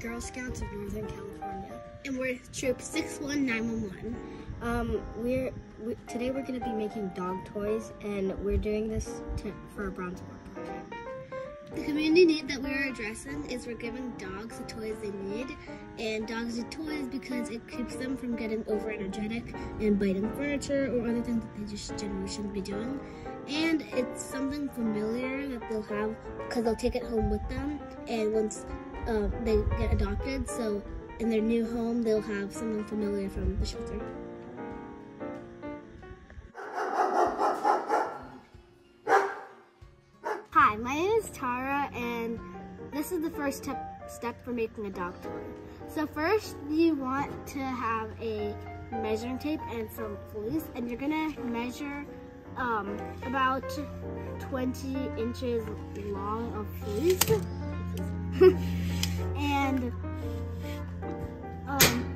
Girl Scouts of Northern California, and we're Troop 61911. Today we're going to be making dog toys, and we're doing this for a Bronze Award project. The community need that we're addressing is we're giving dogs the toys they need, and dogs need toys because it keeps them from getting over-energetic and biting furniture or other things that they just generally shouldn't be doing. And it's something familiar that they'll have because they'll take it home with them, and once they get adopted, so in their new home they'll have something familiar from the shelter. Hi, my name is Tara, and this is the first step for making a dog toy. So first you want to have a measuring tape and some fleece, and you're gonna measure about 20 inches long of fleece. And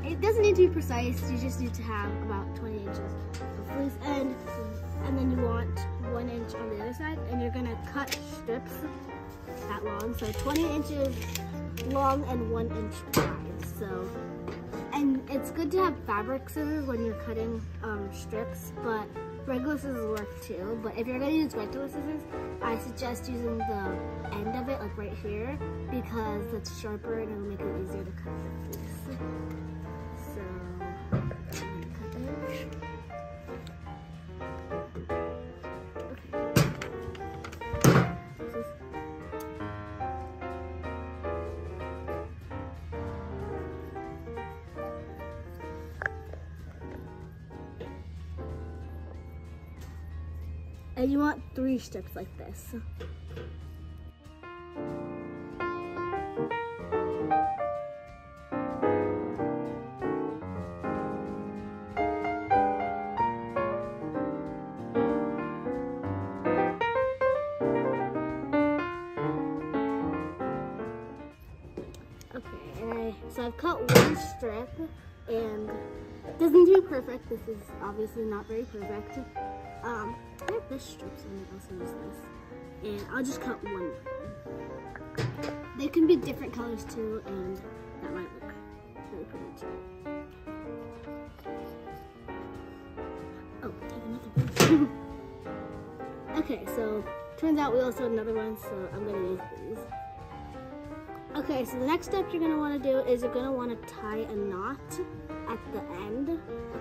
it doesn't need to be precise, you just need to have about 20 inches of fleece, and then you want 1 inch on the other side, and you're gonna cut strips that long, so 20 inches long and 1 inch wide. So, and it's good to have fabric scissors when you're cutting strips, but regular scissors work too. But if you're gonna use regular scissors, I suggest using the end of it, like right here, because it's sharper and it'll make it easier to cut the fleece. So, I'm gonna cut it. And you want 3 strips like this. Okay, so I've cut 1 strip, and it doesn't do perfect. This is obviously not very perfect. I have this strip, so I'm also use this. And I'll just cut 1. They can be different colors too, and that might look really pretty too. Oh, I have another one. Okay, so turns out we also have another one, so I'm gonna use these. Okay, so the next step you're gonna wanna do is you're gonna wanna tie a knot at the end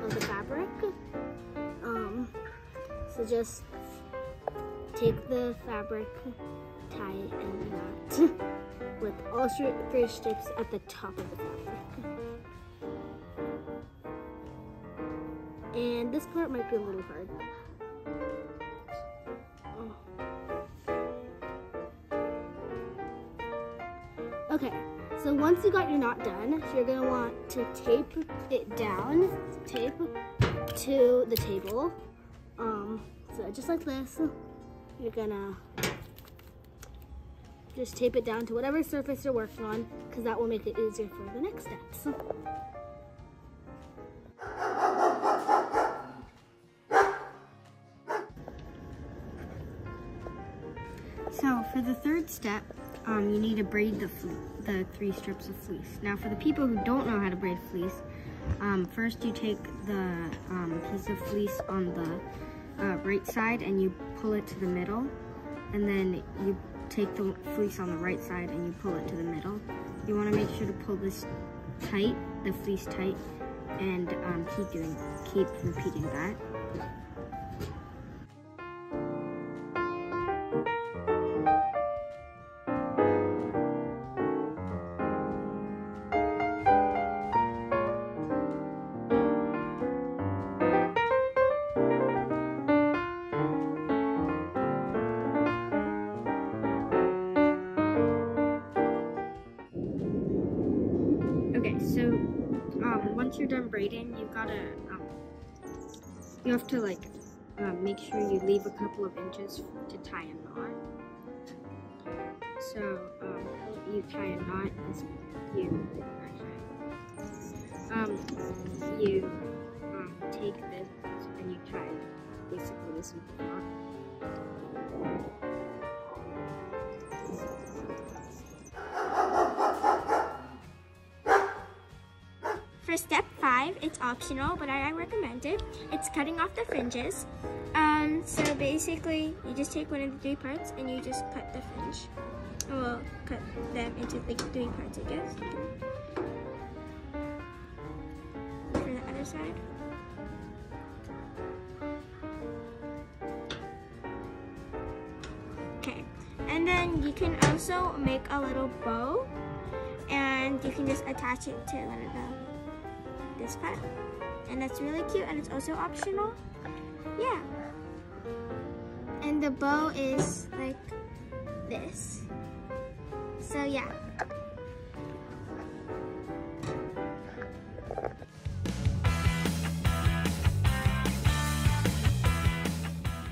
of the fabric. So just take the fabric, tie it, and knot with all 3 strips at the top of the fabric. And this part might be a little hard. Okay, so once you got your knot done, you're gonna want to tape it down, tape to the table. So just like this, you're gonna just tape it down to whatever surface you're working on, because that will make it easier for the next steps. So for the third step, you need to braid the 3 strips of fleece. Now for the people who don't know how to braid fleece, first you take the piece of fleece on the right side and you pull it to the middle, and then you take the fleece on the right side and you pull it to the middle. You want to make sure to pull this tight, the fleece tight, and keep repeating that. Okay, so once you're done braiding, you have to like make sure you leave a couple of inches to tie a knot. So you tie a knot as you take this and you tie basically a simple knot. for step 5, it's optional, but I recommend it. It's cutting off the fringes. So basically, you just take one of the 3 parts and you just cut the fringe. Well, cut them into like 3 parts, I guess. For the other side. Okay, and then you can also make a little bow, and you can just attach it to one of this part, and that's really cute, and it's also optional. Yeah, and the bow is like this. So yeah.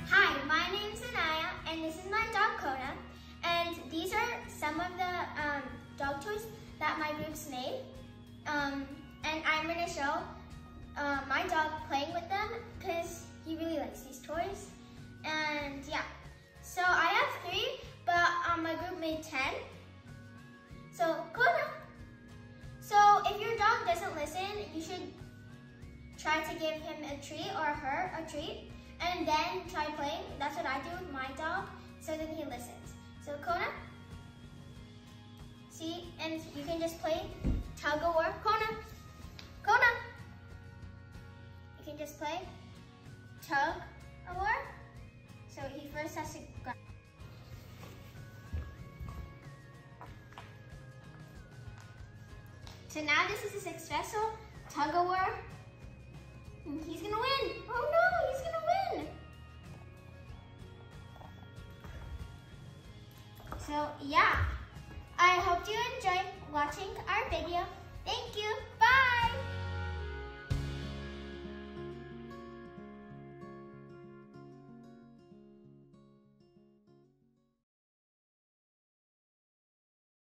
Hi, my name's Anaya, and this is my dog Kona, and these are some of the dog toys that my group's made. And I'm going to show my dog playing with them because he really likes these toys. And yeah, so I have 3, but my group made 10. So Kona. So if your dog doesn't listen, you should try to give him a treat or her a treat, and then try playing. That's what I do with my dog, so then he listens. So Kona, see, and you can just play tug of war. Kona, Kona. You can just play tug of war. So he first has to grab. So now this is a successful tug of war. And he's gonna win. Oh no, he's gonna win. So yeah, I hope you enjoyed